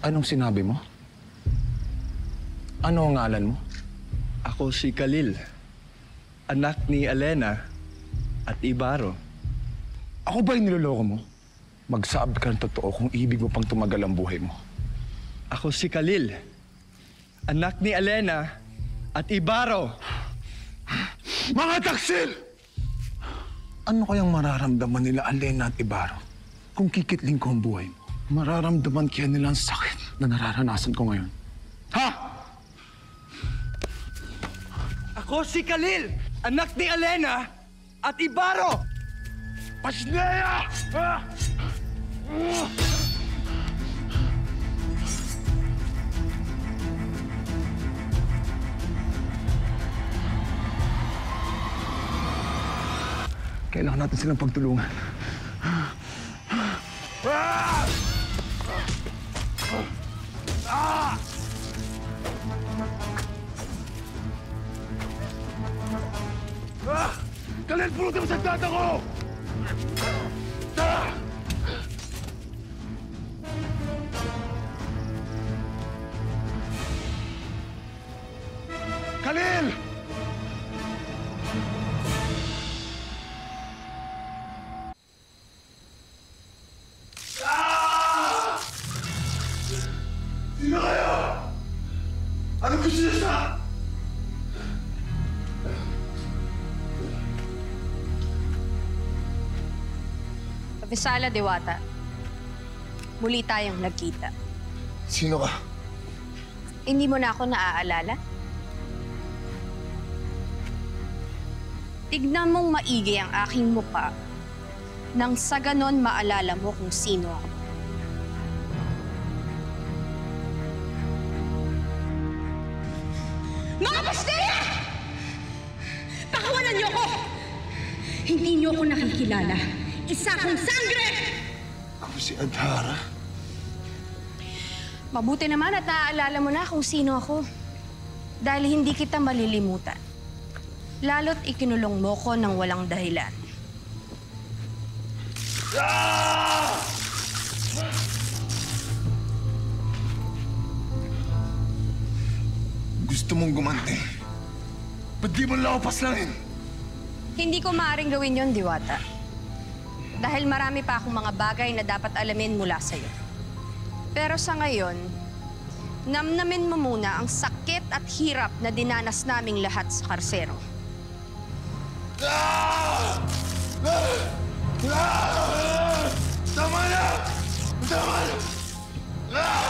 Anong sinabi mo? Ano ang ngalan mo? Ako si Khalil, anak ni Elena at Ibaro. Ako ba yung niloloko mo? Magsabi ka ng totoo kung ibig mo pang tumagal ang buhay mo. Ako si Khalil, anak ni Elena at Ibaro. Mga taksil! Ano kayang mararamdaman nila Elena at Ibaro kung kikitling ko ang buhay mo? Mararamdaman kaya nila ang sakit na nararanasan ko ngayon. Ha? Ako si Khalil, anak ni Elena at Ibaro! Pasneya! Ha? Kailangan natin silang pagtulungan. Khalil, pulutin mo sa data ko! Khalil! Sino kayo? Ano gusto niyo sa... Visala Diwata, muli tayong nagkita. Sino ka? Hindi mo na ako naaalala? Tignan mong maigi ang aking mukha nang sa ganon maalala mo kung sino ako. Mga Pasneya! Pakawalan niyo ako! Hindi niyo ako nakikilala. Isa kong sangre! Ako si Adhara. Mabuti naman at naaalala mo na kung sino ako. Dahil hindi kita malilimutan. Lalo't ikinulong mo ko ng walang dahilan. Gusto mong gumanti. Ba't di mo lang ako paslangin? Hindi ko maaaring gawin yon, Diwata. Dahil marami pa akong mga bagay na dapat alamin mula sa'yo. Pero sa ngayon, namnamin mo muna ang sakit at hirap na dinanas naming lahat sa karsero. Tama na! Tama na!